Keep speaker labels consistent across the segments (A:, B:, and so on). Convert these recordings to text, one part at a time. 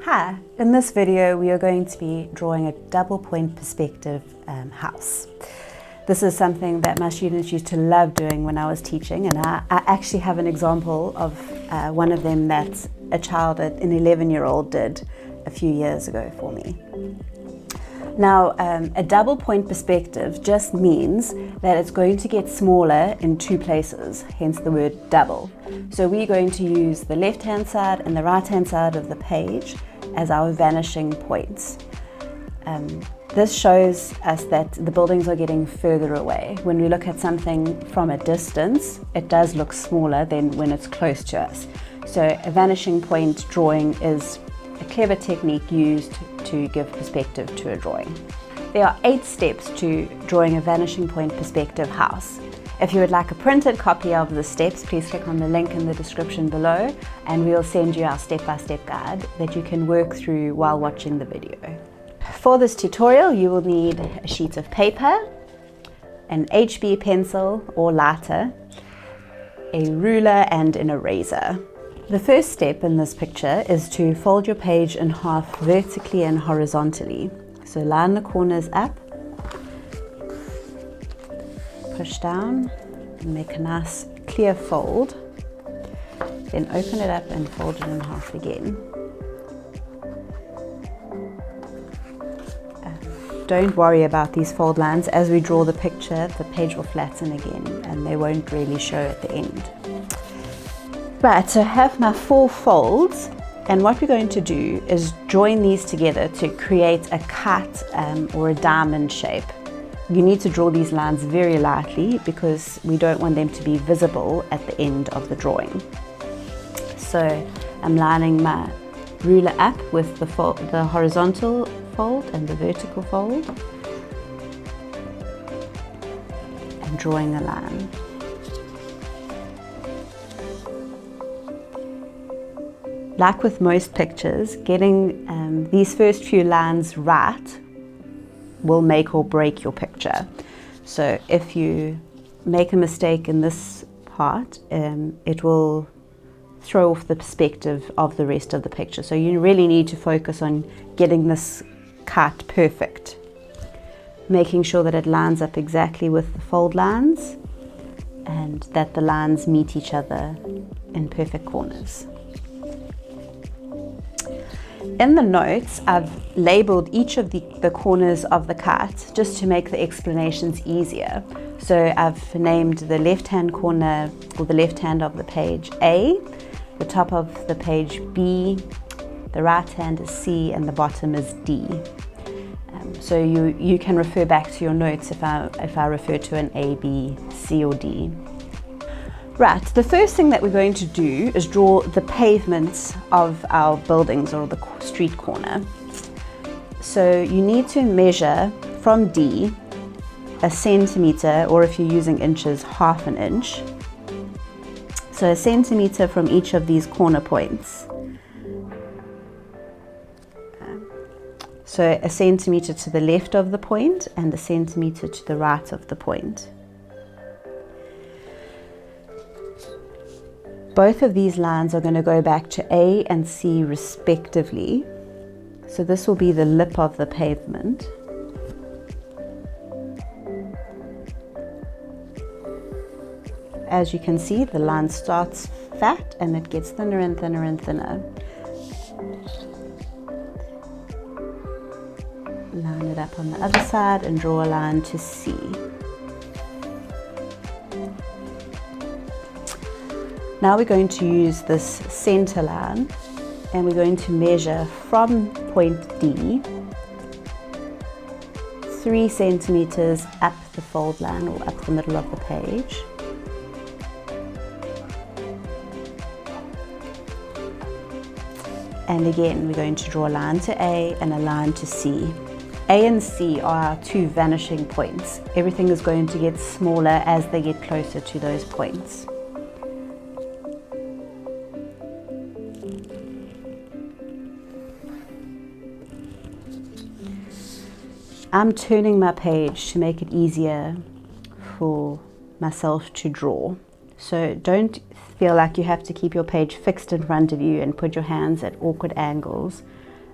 A: Hi, in this video we are going to be drawing a double point perspective house. This is something that my students used to love doing when I was teaching, and I actually have an example of one of them that a child, an 11-year-old, did a few years ago for me. Now, a double point perspective just means that it's going to get smaller in two places, hence the word double. So we're going to use the left-hand side and the right-hand side of the page as our vanishing points. This shows us that the buildings are getting further away. When we look at something from a distance, it does look smaller than when it's close to us. So a vanishing point drawing is a clever technique used to give perspective to a drawing. There are 8 steps to drawing a vanishing point perspective house. If you would like a printed copy of the steps, please click on the link in the description below and we'll send you our step-by-step guide that you can work through while watching the video. For this tutorial, you will need a sheet of paper, an HB pencil or lighter, a ruler and an eraser. The first step in this picture is to fold your page in half vertically and horizontally. So line the corners up, push down, and make a nice clear fold. Then open it up and fold it in half again. Don't worry about these fold lines. As we draw the picture, the page will flatten again and they won't really show at the end. Right, so I have my 4 folds, and what we're going to do is join these together to create a cut or a diamond shape. You need to draw these lines very lightly because we don't want them to be visible at the end of the drawing. So I'm lining my ruler up with the horizontal fold and the vertical fold and drawing a line. Like with most pictures, getting these first few lines right will make or break your picture. So if you make a mistake in this part, it will throw off the perspective of the rest of the picture. So you really need to focus on getting this cut perfect, making sure that it lines up exactly with the fold lines and that the lines meet each other in perfect corners. In the notes, I've labeled each of the corners of the cut just to make the explanations easier. So I've named the left-hand corner, or the left hand of the page, A, the top of the page, B, the right hand is C, and the bottom is D. So you can refer back to your notes if I refer to an A, B, C, or D. Right, the first thing that we're going to do is draw the pavements of our buildings or the street corner. So you need to measure from D 1 centimeter, or if you're using inches, 1/2 inch. So 1 centimeter from each of these corner points. So 1 centimeter to the left of the point and 1 centimeter to the right of the point. Both of these lines are going to go back to A and C respectively. So this will be the lip of the pavement. As you can see, the line starts fat and it gets thinner and thinner and thinner. Line it up on the other side and draw a line to C. Now we're going to use this center line and we're going to measure from point D 3 centimeters up the fold line or up the middle of the page. And again, we're going to draw a line to A and a line to C. A and C are our 2 vanishing points. Everything is going to get smaller as they get closer to those points. I'm turning my page to make it easier for myself to draw. So don't feel like you have to keep your page fixed in front of you and put your hands at awkward angles.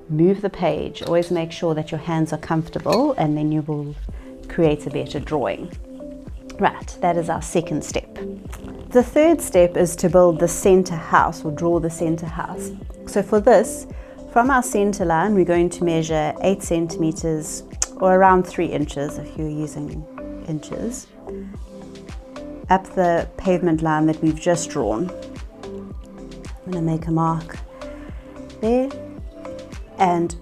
A: move the page. Always make sure that your hands are comfortable, and then you will create a better drawing. Right, that is our second step. The third step is to build the center house, or draw the center house. So for this, from our center line, we're going to measure 8 centimeters or around 3 inches if you're using inches, up the pavement line that we've just drawn. I'm going to make a mark there, and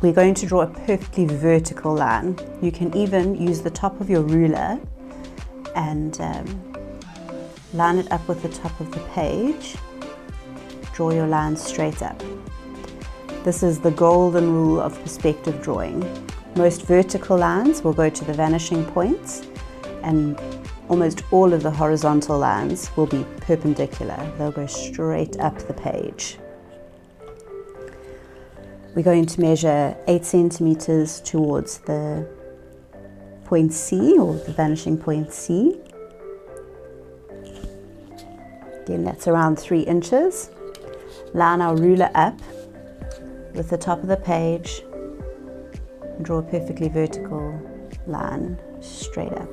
A: we're going to draw a perfectly vertical line. You can even use the top of your ruler and line it up with the top of the page. Draw your line straight up. This is the golden rule of perspective drawing. Most vertical lines will go to the vanishing points, and almost all of the horizontal lines will be perpendicular. They'll go straight up the page. We're going to measure 8 centimeters towards the point C, or the vanishing point C. Again, that's around 3 inches. Line our ruler up with the top of the page and draw a perfectly vertical line straight up.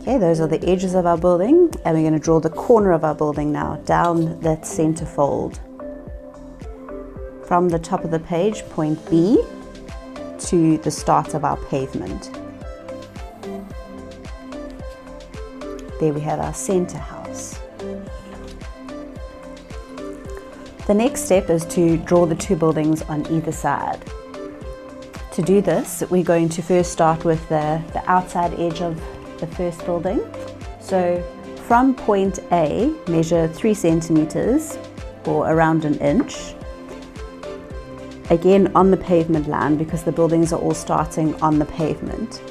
A: Okay, those are the edges of our building, and we're going to draw the corner of our building now down that center fold. From the top of the page, point B, to the start of our pavement. There we have our center house. The next step is to draw the 2 buildings on either side. To do this, we're going to first start with the outside edge of the first building. So from point A, measure 3 centimeters or around 1 inch. Again on the pavement line, because the buildings are all starting on the pavement.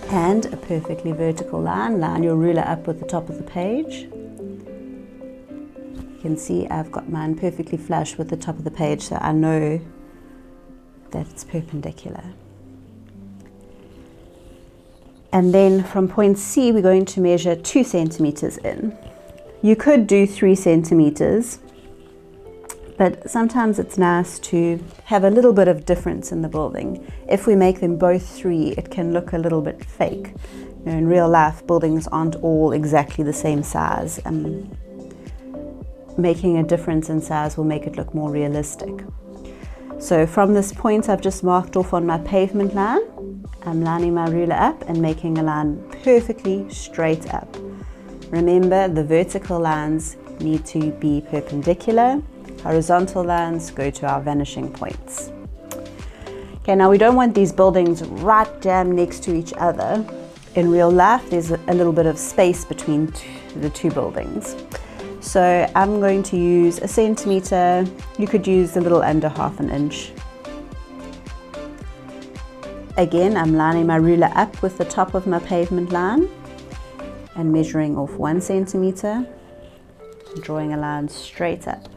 A: And a perfectly vertical line. Line your ruler up with the top of the page. You can see I've got mine perfectly flush with the top of the page, so I know that it's perpendicular. And then from point C, we're going to measure 2 centimeters in. You could do 3 centimeters, but sometimes it's nice to have a little bit of difference in the building. If we make them both 3, it can look a little bit fake. You know, in real life, buildings aren't all exactly the same size. Making a difference in size will make it look more realistic. So from this point I've just marked off on my pavement line, I'm lining my ruler up and making a line perfectly straight up. Remember, the vertical lines need to be perpendicular. Horizontal lines go to our vanishing points. Okay, now we don't want these buildings right damn next to each other. In real life, there's a little bit of space between the 2 buildings. So I'm going to use 1 centimeter. You could use a little under ½ an inch. Again, I'm lining my ruler up with the top of my pavement line and measuring off 1 centimeter, drawing a line straight up.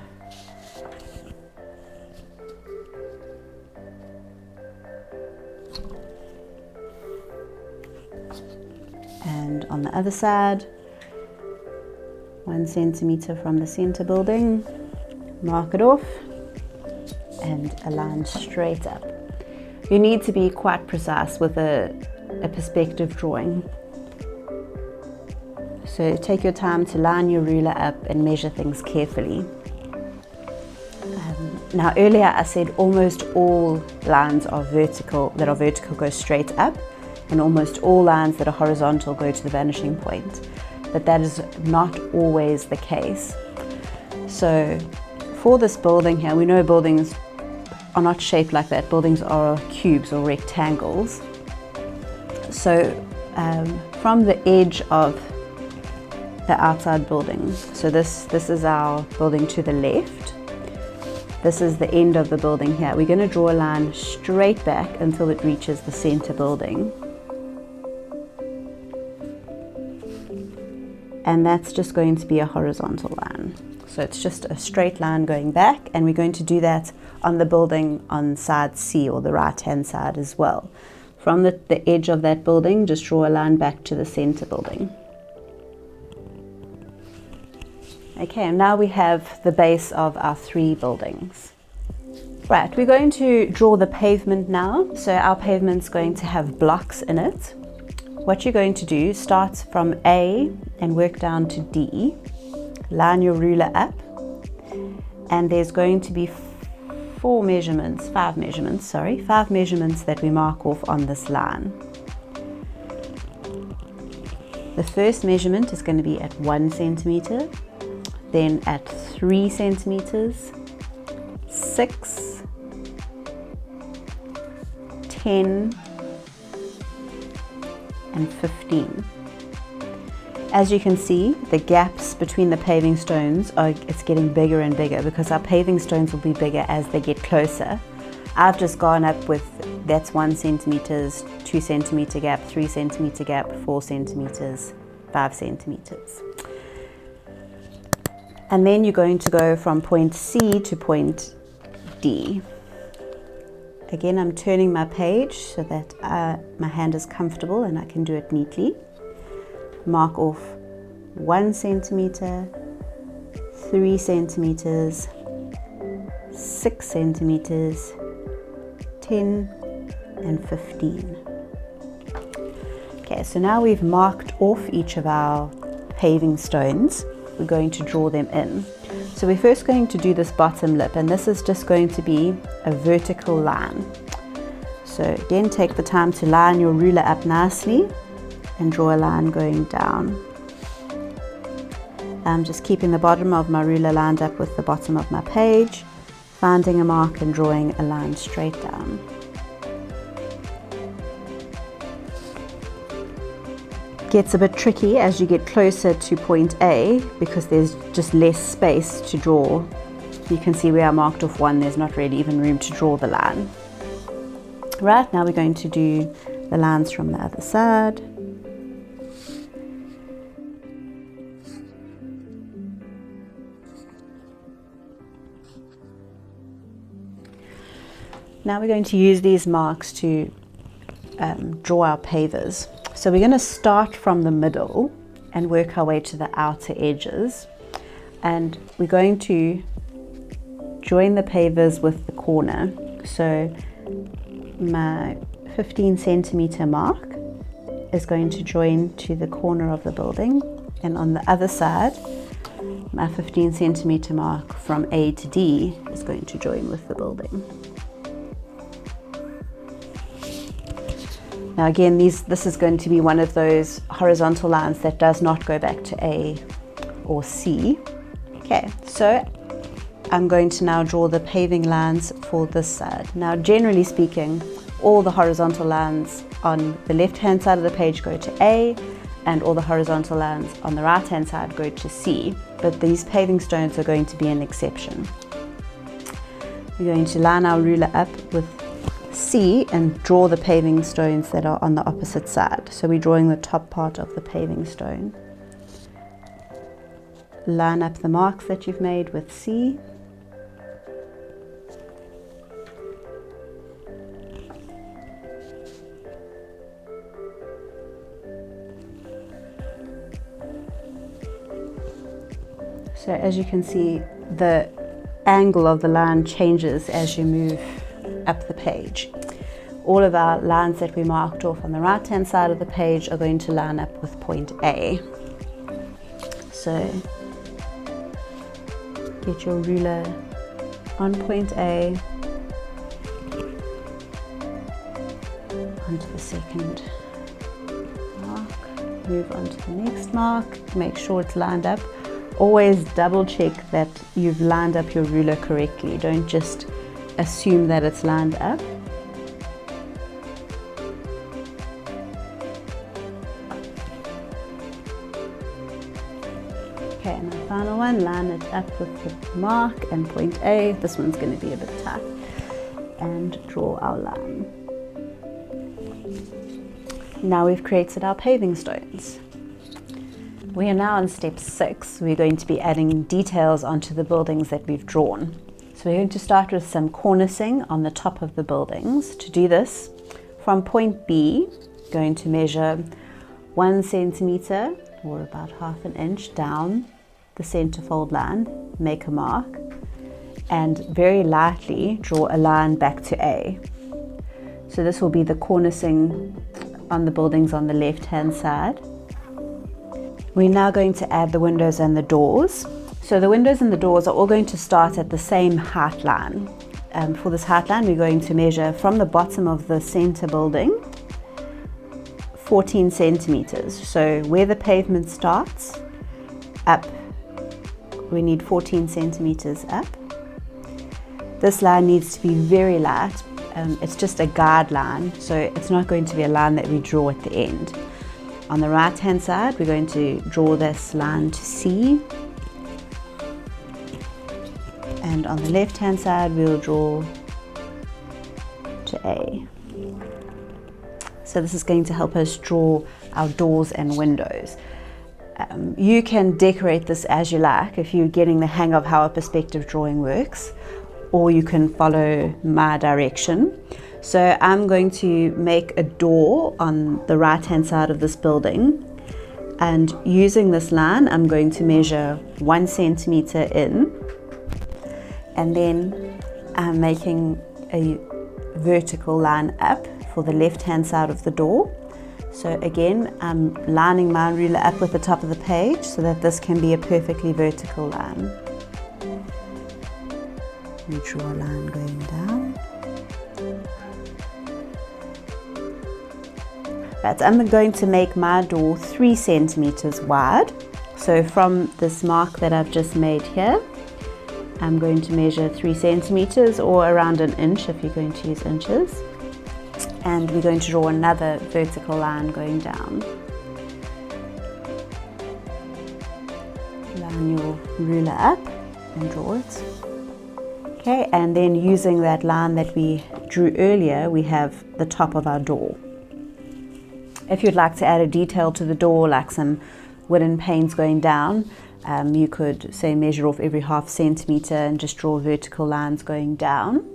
A: And on the other side, 1 centimeter from the center building, mark it off and a line straight up. You need to be quite precise with a perspective drawing. So take your time to line your ruler up and measure things carefully. Now earlier I said almost all lines that are vertical go straight up, and almost all lines that are horizontal go to the vanishing point. But that is not always the case. So for this building here, we know buildings are not shaped like that. Buildings are cubes or rectangles. So from the edge of the outside building, so this is our building to the left. This is the end of the building here. We're going to draw a line straight back until it reaches the center building. And that's just going to be a horizontal line. So it's just a straight line going back, and we're going to do that on the building on side C, or the right hand side as well. From the edge of that building, just draw a line back to the center building. Okay, and now we have the base of our 3 buildings. Right, we're going to draw the pavement now. So our pavement's going to have blocks in it. What you're going to do, start from A and work down to D. Line your ruler up, and there's going to be five measurements that we mark off on this line. The first measurement is going to be at 1 centimeter, then at 3 centimeters, 6, 10, and 15. As you can see, the gaps between the paving stones it's getting bigger and bigger because our paving stones will be bigger as they get closer. I've just gone up with, that's 1 centimeters, 2 centimeter gap, 3 centimeter gap, 4 centimeters, 5 centimeters. And then you're going to go from point C to point D. Again, I'm turning my page so that my hand is comfortable and I can do it neatly. Mark off 1 centimeter, 3 centimeters, 6 centimeters, 10, and 15. Okay, so now we've marked off each of our paving stones. We're going to draw them in. So we're first going to do this bottom lip, and this is just going to be a vertical line. So again, take the time to line your ruler up nicely and draw a line going down. I'm just keeping the bottom of my ruler lined up with the bottom of my page, finding a mark and drawing a line straight down. Gets a bit tricky as you get closer to point A because there's just less space to draw. You can see where I marked off 1, there's not really even room to draw the line. Right, now we're going to do the lines from the other side. Now we're going to use these marks to draw our pavers. So we're going to start from the middle and work our way to the outer edges. And we're going to join the pavers with the corner. So my 15 centimeter mark is going to join to the corner of the building. And on the other side, my 15 centimeter mark from A to D is going to join with the building. Now again, this is going to be one of those horizontal lines that does not go back to A or C. Okay, so I'm going to now draw the paving lines for this side. Now generally speaking, all the horizontal lines on the left-hand side of the page go to A, and all the horizontal lines on the right-hand side go to C, but these paving stones are going to be an exception. We're going to line our ruler up with C and draw the paving stones that are on the opposite side. So we're drawing the top part of the paving stone. Line up the marks that you've made with C. So as you can see, the angle of the line changes as you move up the page. All of our lines that we marked off on the right hand side of the page are going to line up with point A. So get your ruler on point A, onto the second mark, move on to the next mark, make sure it's lined up. Always double check that you've lined up your ruler correctly. Don't just assume that it's lined up. Okay, and the final one, line it up with the mark and point A. This one's going to be a bit tight. And draw our line. Now we've created our paving stones. We are now on step 6. We're going to be adding details onto the buildings that we've drawn. So we're going to start with some cornicing on the top of the buildings. To do this, from point B, going to measure 1 centimeter or about 1/2 inch down the center fold line, make a mark. and very lightly draw a line back to A. So this will be the cornicing on the buildings on the left hand side. We're now going to add the windows and the doors. So the windows and the doors are all going to start at the same height line. For this height line, we're going to measure from the bottom of the center building 14 centimeters. So where the pavement starts, up, we need 14 centimeters up. This line needs to be very light. It's just a guide line, so it's not going to be a line that we draw at the end. On the right hand side, we're going to draw this line to C. And on the left hand side, we'll draw to A. So this is going to help us draw our doors and windows. You can decorate this as you like if you're getting the hang of how a perspective drawing works, or you can follow my direction. So I'm going to make a door on the right hand side of this building, and using this line I'm going to measure 1 centimeter in, and then I'm making a vertical line up for the left hand side of the door. So again, I'm lining my ruler up with the top of the page so that this can be a perfectly vertical line. We draw a line going down. Right, I'm going to make my door 3 centimeters wide. So from this mark that I've just made here, I'm going to measure 3 centimeters, or around an inch if you're going to use inches. And we're going to draw another vertical line going down. Line your ruler up and draw it. Okay, and then using that line that we drew earlier, we have the top of our door. If you'd like to add a detail to the door, like some wooden panes going down, you could say measure off every ½ centimeter and just draw vertical lines going down.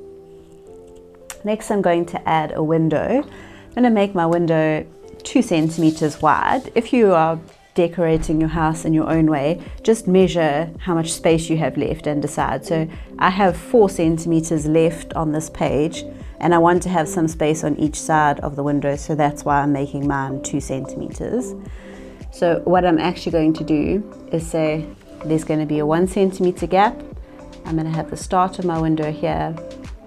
A: Next, I'm going to add a window. I'm going to make my window 2 centimeters wide. If you are decorating your house in your own way, just measure how much space you have left and decide. So I have 4 centimeters left on this page, and I want to have some space on each side of the window, so that's why I'm making mine 2 centimeters. So what I'm actually going to do is say there's going to be a 1 centimeter gap. I'm going to have the start of my window here,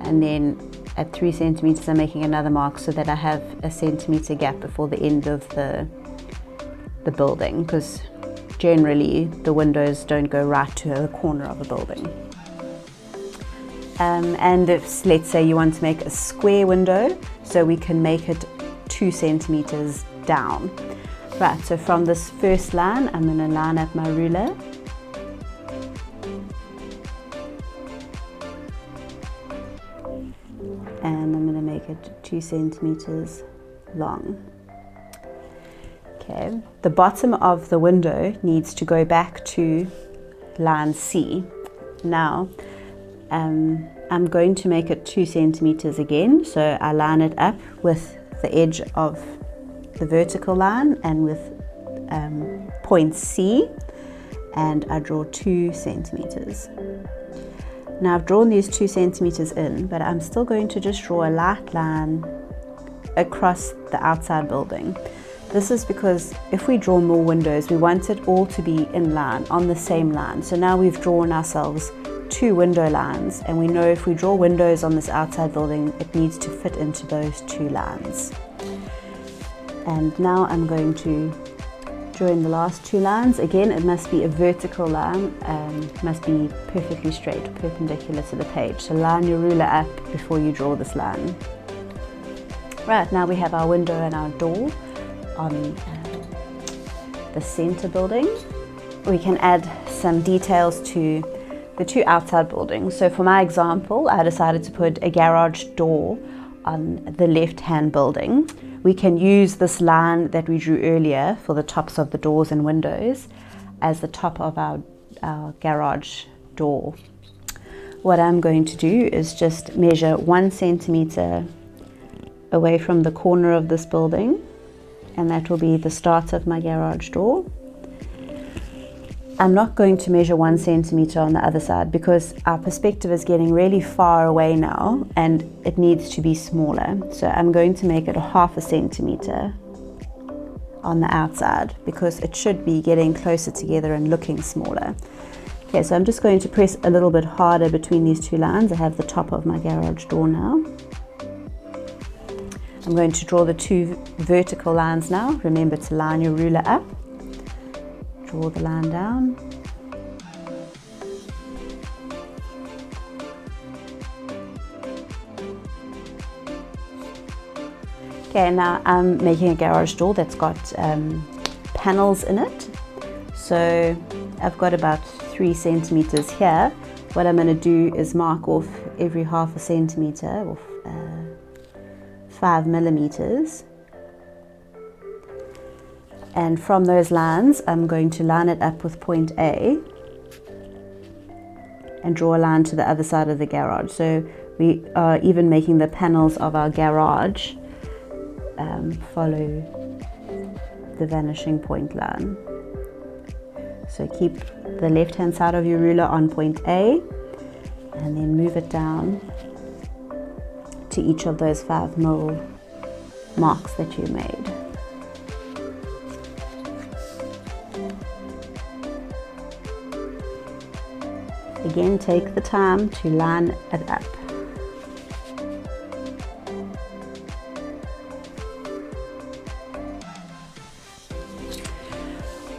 A: and then at 3 centimeters I'm making another mark so that I have a centimeter gap before the end of the building, because generally the windows don't go right to the corner of a building. And if, let's say, you want to make a square window, so we can make it 2 centimeters down. Right, so from this first line, I'm going to line up my ruler. And I'm going to make it 2 centimeters long. Okay, the bottom of the window needs to go back to line C. Now, I'm going to make it 2 centimeters again, so I line it up with the edge of the vertical line and with point C, and I draw 2 centimeters. Now I've drawn these 2 centimeters in, but I'm still going to just draw a light line across the outside building. This is because if we draw more windows, we want it all to be in line, on the same line. So now we've drawn ourselves 2 window lines, and we know if we draw windows on this outside building, it needs to fit into those 2 lines. And now I'm going to join the last 2 lines. Again, it must be a vertical line, must be perfectly straight, perpendicular to the page. So line your ruler up before you draw this line. Right, now we have our window and our door on the center building. We can add some details to the 2 outside buildings. So for my example, I decided to put a garage door on the left-hand building. We can use this line that we drew earlier for the tops of the doors and windows as the top of our garage door. What I'm going to do is just measure 1 centimeter away from the corner of this building, and that will be the start of my garage door. I'm not going to measure 1 centimeter on the other side because our perspective is getting really far away now and it needs to be smaller. So I'm going to make it a 0.5 centimeter on the outside because it should be getting closer together and looking smaller. Okay, so I'm just going to press a little bit harder between these two lines. I have the top of my garage door now. I'm going to draw the 2 vertical lines now. Remember to line your ruler up. Draw the line down. Okay, now I'm making a garage door that's got panels in it. So I've got about 3 centimeters here. What I'm going to do is mark off every 0.5 centimeter or 5 millimeters. And from those lines, I'm going to line it up with point A and draw a line to the other side of the garage. So we are even making the panels of our garage follow the vanishing point line. So keep the left-hand side of your ruler on point A and then move it down to each of those 5 mil marks that you made. Again, take the time to line it up.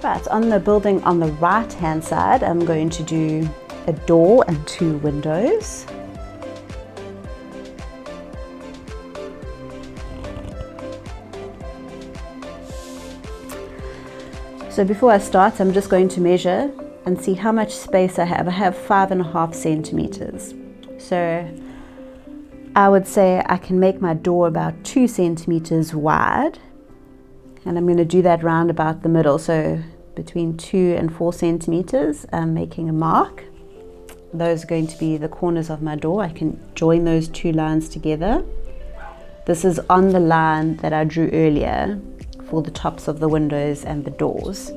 A: Right, on the building on the right hand side, I'm going to do a door and 2 windows. So before I start, I'm just going to measure and see how much space I have. I have 5.5 centimeters. So I would say I can make my door about 2 centimeters wide. And I'm going to do that round about the middle. So between 2 and 4 centimeters, I'm making a mark. Those are going to be the corners of my door. I can join those 2 lines together. This is on the line that I drew earlier for the tops of the windows and the doors.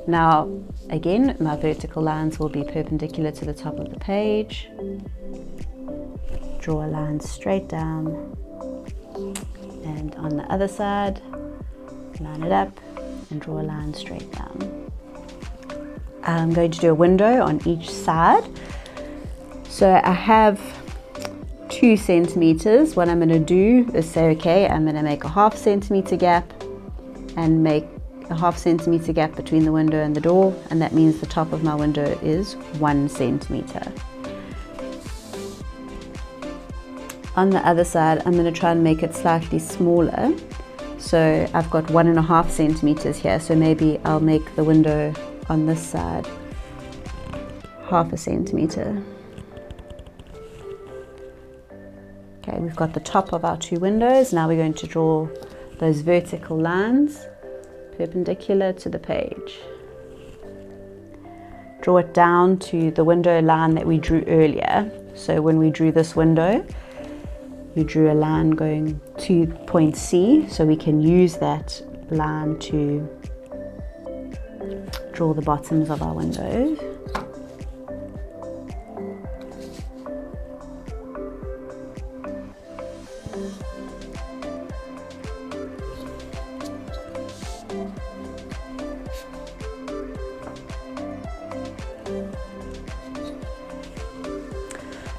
A: Now, again, my vertical lines will be perpendicular to the top of the page. Draw a line straight down, and on the other side, line it up and draw a line straight down. I'm going to do a window on each side. So I have 2 centimeters. What I'm going to do is say, okay, I'm going to make a 0.5 centimeter gap and make a 0.5 centimeter gap between the window and the door, and that means the top of my window is 1 centimeter. On the other side, I'm going to try and make it slightly smaller. So I've got 1.5 centimeters here, so maybe I'll make the window on this side 0.5 centimeter. Okay, we've got the top of our 2 windows. Now we're going to draw those vertical lines perpendicular to the page. Draw it down to the window line that we drew earlier. So when we drew this window, we drew a line going to point C, so we can use that line to draw the bottoms of our windows.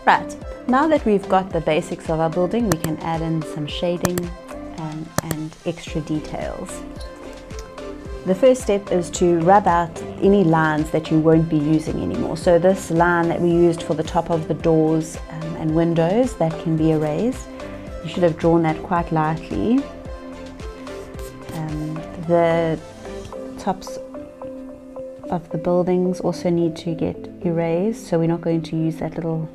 A: Right, now that we've got the basics of our building, we can add in some shading and extra details. The first step is to rub out any lines that you won't be using anymore. So this line that we used for the top of the doors and windows, that can be erased. You should have drawn that quite lightly. The tops of the buildings also need to get erased, so we're not going to use that little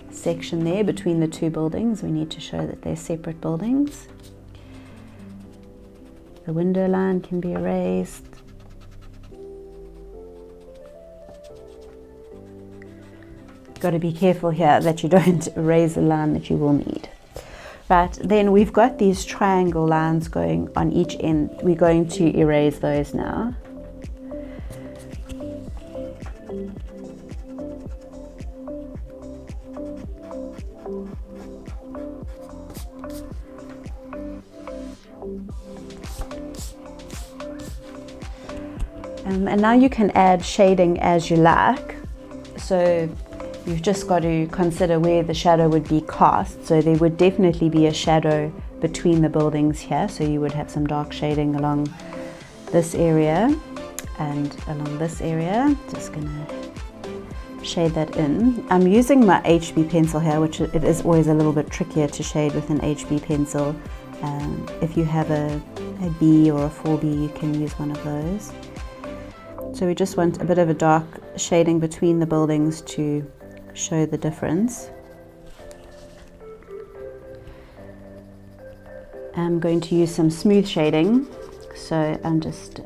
A: section there between the 2 buildings. We need to show that they're separate buildings. The window line can be erased. Got to be careful here that you don't erase a line that you will need. Right, then we've got these triangle lines going on each end. We're going to erase those now. And now you can add shading as you like. So you've just got to consider where the shadow would be cast. So there would definitely be a shadow between the buildings here. So you would have some dark shading along this area and along this area. Just gonna shade that in. I'm using my HB pencil here, which it is always a little bit trickier to shade with an HB pencil. If you have a B or a 4B, you can use one of those. So we just want a bit of a dark shading between the buildings to show the difference. I'm going to use some smooth shading, so I'm just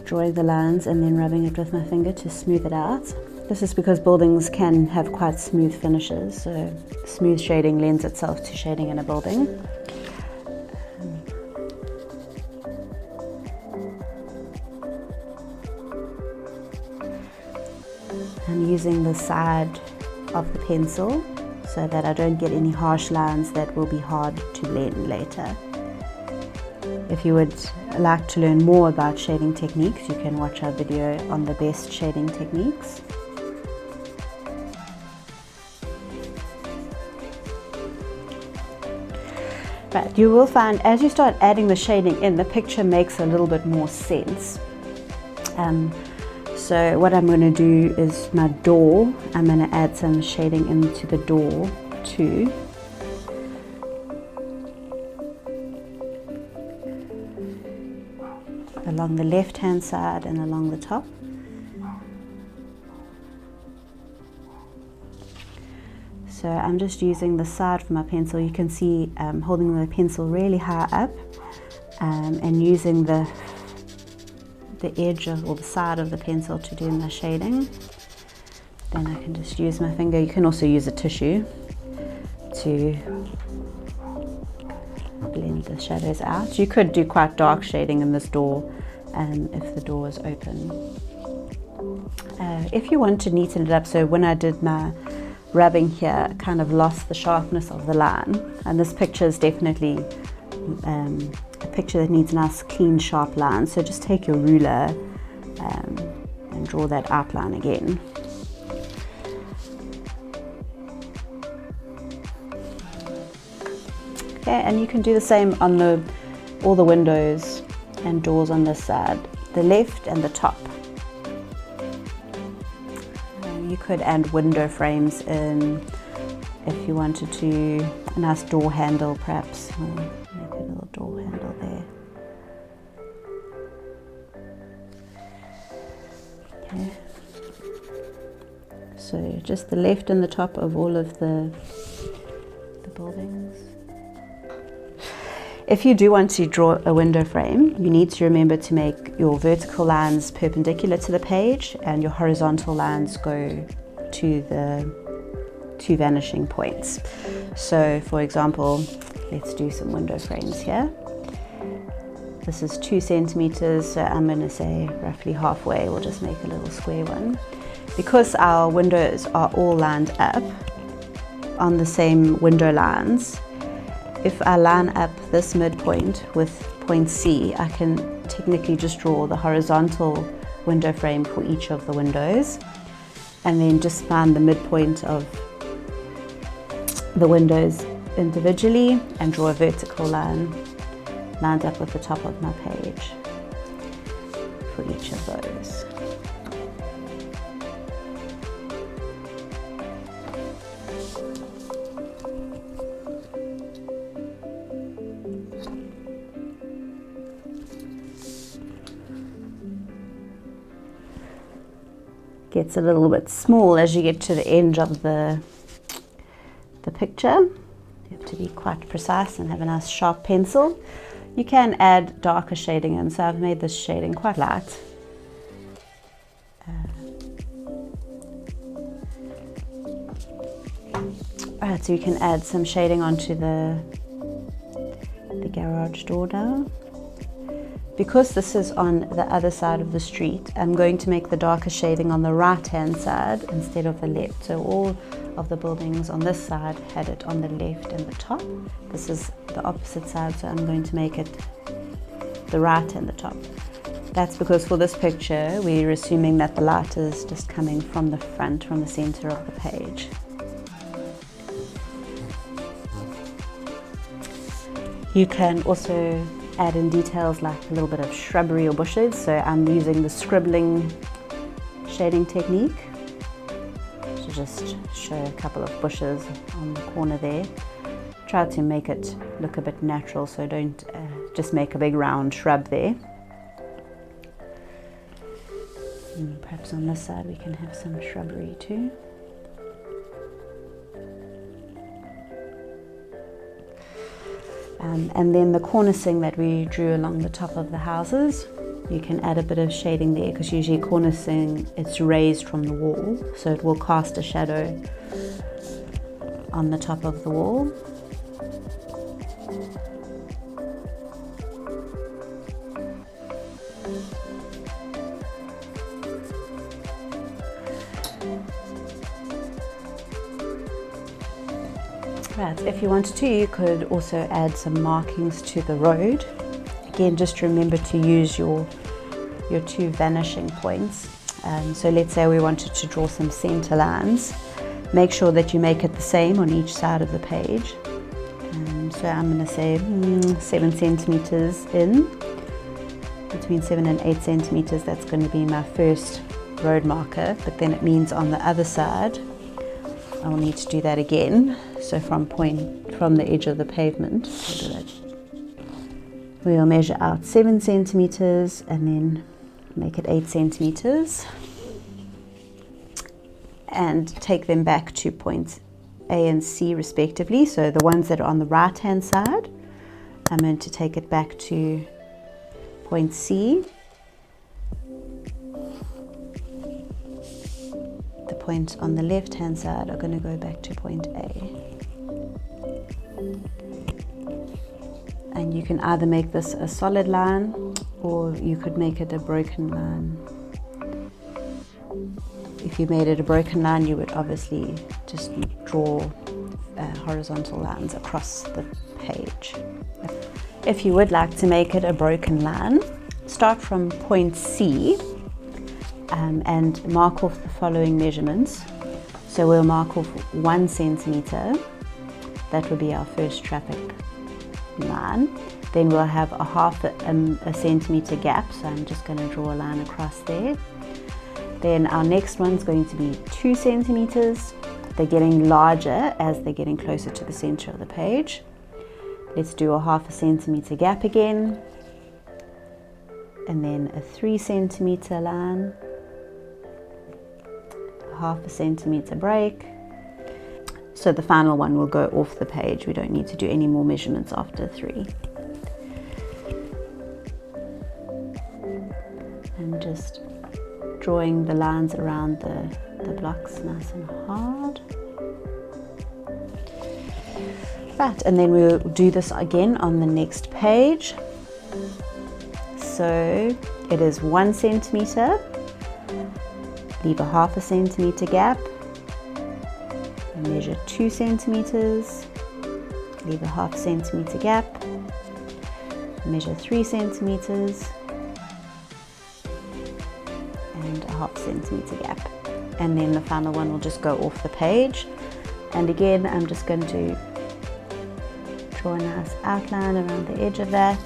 A: drawing the lines and then rubbing it with my finger to smooth it out. This is because buildings can have quite smooth finishes, so smooth shading lends itself to shading in a building. I'm using the side of the pencil so that I don't get any harsh lines that will be hard to blend later. If you would like to learn more about shading techniques, you can watch our video on the best shading techniques. Right, you will find as you start adding the shading in, the picture makes a little bit more sense. So what I'm going to do is my door, I'm going to add some shading into the door too. Along the left hand side and along the top. So I'm just using the side of my pencil. You can see I'm holding the pencil really high up and using the edge of, or the side of the pencil to do my shading. Then I can just use my finger. You can also use a tissue to blend the shadows out. You could do quite dark shading in this door if the door is open. If you want to neaten it up, so when I did my rubbing here, I kind of lost the sharpness of the line, and this picture is definitely a picture that needs nice clean sharp lines. So just take your ruler and draw that outline again. Okay, and you can do the same on all the windows and doors on this side, the left and the top. You could add window frames in if you wanted to, a nice door handle perhaps, or make a little door handle there. Okay. So just the left and the top of all of the buildings. If you do want to draw a window frame, you need to remember to make your vertical lines perpendicular to the page and your horizontal lines go to the two vanishing points. So for example, let's do some window frames here. This is 2 centimeters, so I'm going to say roughly halfway. We'll just make a little square one. Because our windows are all lined up on the same window lines, if I line up this midpoint with point C, I can technically just draw the horizontal window frame for each of the windows, and then just find the midpoint of the windows individually and draw a vertical line lined up with the top of my page for each of those. Gets a little bit small as you get to the end of the picture. You have to be quite precise and have a nice sharp pencil. You can add darker shading in, so I've made this shading quite light. Alright, so you can add some shading onto the garage door now. Because this is on the other side of the street, I'm going to make the darker shading on the right-hand side instead of the left. So all of the buildings on this side had it on the left and the top. This is the opposite side, so I'm going to make it the right and the top. That's because for this picture, we're assuming that the light is just coming from the front, from the center of the page. You can also add in details like a little bit of shrubbery or bushes. So I'm using the scribbling shading technique to just show a couple of bushes on the corner there. Try to make it look a bit natural, so don't just make a big round shrub there. And perhaps on this side we can have some shrubbery too. And then the cornicing that we drew along the top of the houses, you can add a bit of shading there, because usually cornicing, it's raised from the wall, so it will cast a shadow on the top of the wall. Right, if you wanted to, you could also add some markings to the road. Again, just remember to use your two vanishing points. So let's say we wanted to draw some center lines. Make sure that you make it the same on each side of the page. So I'm going to say 7 centimeters in, between 7 and 8 centimeters. That's going to be my first road marker, but then it means on the other side I'll need to do that again. So from the edge of the pavement, we'll measure out 7 centimeters and then make it 8 centimeters and take them back to points A and C respectively. So the ones that are on the right hand side, I'm going to take it back to point C. The points on the left hand side are going to go back to point A. And you can either make this a solid line or you could make it a broken line. If you made it a broken line, you would obviously just draw horizontal lines across the page. If you would like to make it a broken line, start from point C and mark off the following measurements. So we'll mark off 1 centimeter. That would be our first traffic line. Then we'll have a half a centimeter gap, so I'm just going to draw a line across there. Then our next one's going to be 2 centimeters. They're getting larger as they're getting closer to the center of the page. Let's do a half a centimeter gap again, and then a 3 centimeter line, a half a centimeter break. So the final one will go off the page. We don't need to do any more measurements after 3. And just drawing the lines around the blocks nice and hard. Right, and then we'll do this again on the next page. So it is 1 centimeter, leave a half a centimeter gap, measure 2 centimeters, leave a half centimeter gap, measure 3 centimeters, and a half centimeter gap. And then the final one will just go off the page. And again, I'm just going to draw a nice outline around the edge of that.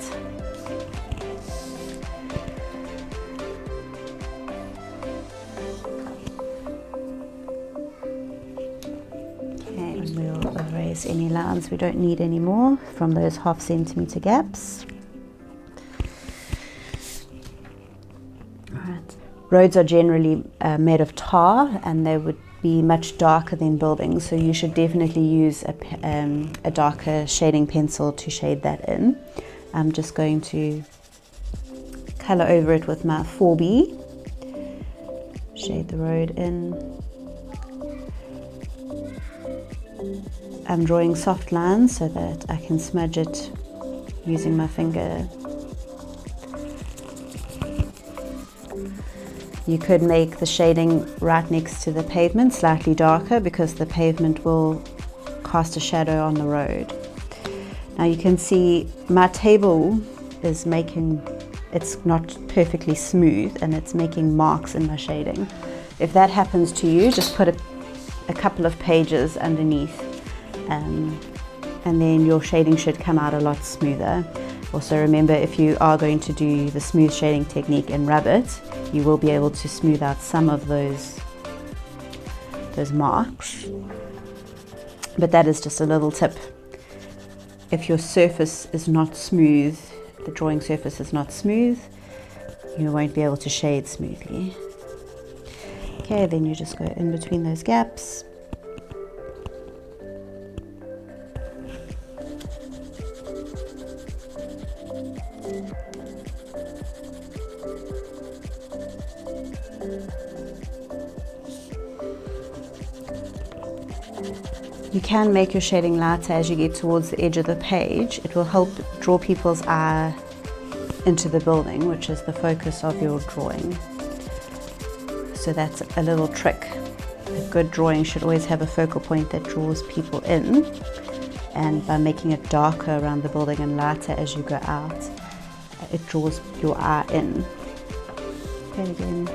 A: Okay, and we'll erase any lines we don't need anymore from those half centimeter gaps. Roads are generally made of tar, and they would be much darker than buildings, so you should definitely use a darker shading pencil to shade that in. I'm just going to colour over it with my 4B, shade the road in. I'm drawing soft lines so that I can smudge it using my finger. You could make the shading right next to the pavement slightly darker because the pavement will cast a shadow on the road. Now you can see my table is it's not perfectly smooth and it's making marks in my shading. If that happens to you, just put a couple of pages underneath and then your shading should come out a lot smoother. Also remember, if you are going to do the smooth shading technique in Rabbit, you will be able to smooth out some of those marks. But that is just a little tip. If your surface is not smooth, the drawing surface is not smooth, you won't be able to shade smoothly. Okay, then you just go in between those gaps. You can make your shading lighter as you get towards the edge of the page. It will help draw people's eye into the building, which is the focus of your drawing. So that's a little trick. A good drawing should always have a focal point that draws people in, and by making it darker around the building and lighter as you go out, it draws your eye in. Okay, again,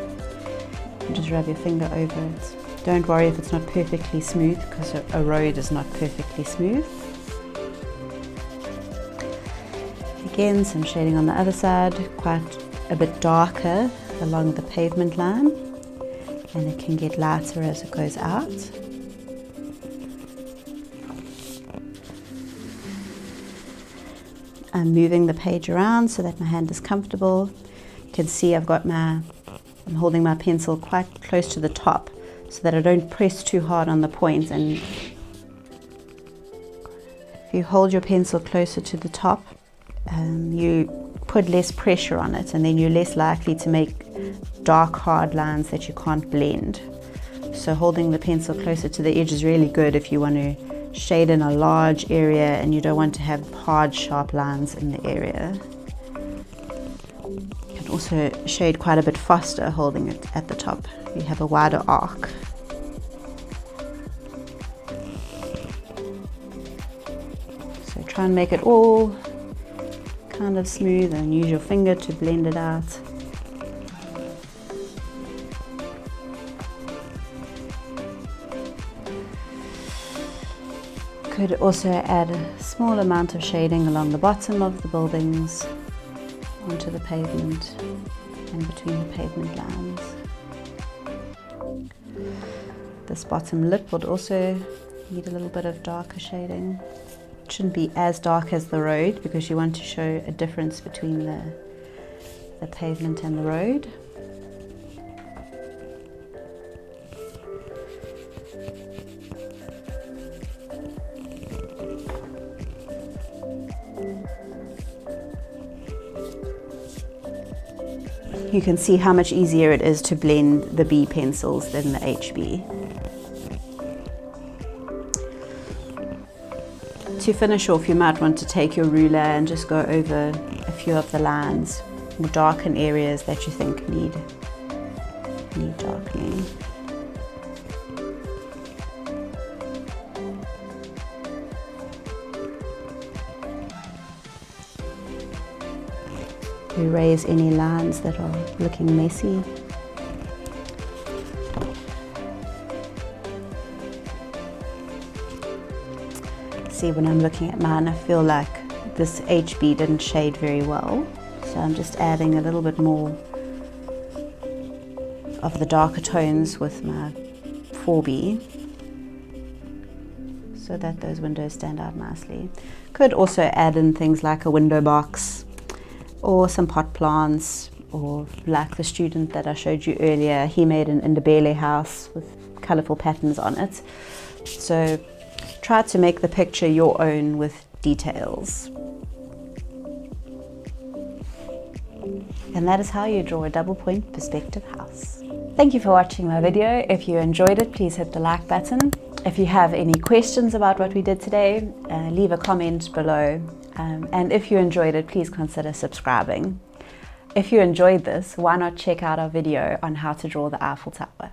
A: and just rub your finger over it. Don't worry if it's not perfectly smooth, because a road is not perfectly smooth. Again, some shading on the other side, quite a bit darker along the pavement line, and it can get lighter as it goes out. I'm moving the page around so that my hand is comfortable. You can see I'm holding my pencil quite close to the top, so that I don't press too hard on the point. And if you hold your pencil closer to the top, you put less pressure on it, and then you're less likely to make dark hard lines that you can't blend. So holding the pencil closer to the edge is really good if you want to shade in a large area and you don't want to have hard sharp lines in the area. You can also shade quite a bit faster holding it at the top. You have a wider arc. So try and make it all kind of smooth and use your finger to blend it out. Could also add a small amount of shading along the bottom of the buildings onto the pavement and between the pavement lines. This bottom lip would also need a little bit of darker shading. It shouldn't be as dark as the road because you want to show a difference between the pavement and the road. You can see how much easier it is to blend the B pencils than the HB. To finish off, you might want to take your ruler and just go over a few of the lines or darken areas that you think need darkening. Erase any lines that are looking messy. See, when I'm looking at mine, I feel like this HB didn't shade very well. So I'm just adding a little bit more of the darker tones with my 4B so that those windows stand out nicely. Could also add in things like a window box or some pot plants, or like the student that I showed you earlier, he made an Indabele house with colourful patterns on it. So try to make the picture your own with details. And that is how you draw a double point perspective house. Thank you for watching my video. If you enjoyed it, please hit the like button. If you have any questions about what we did today, leave a comment below. And if you enjoyed it, please consider subscribing. If you enjoyed this, why not check out our video on how to draw the Eiffel Tower?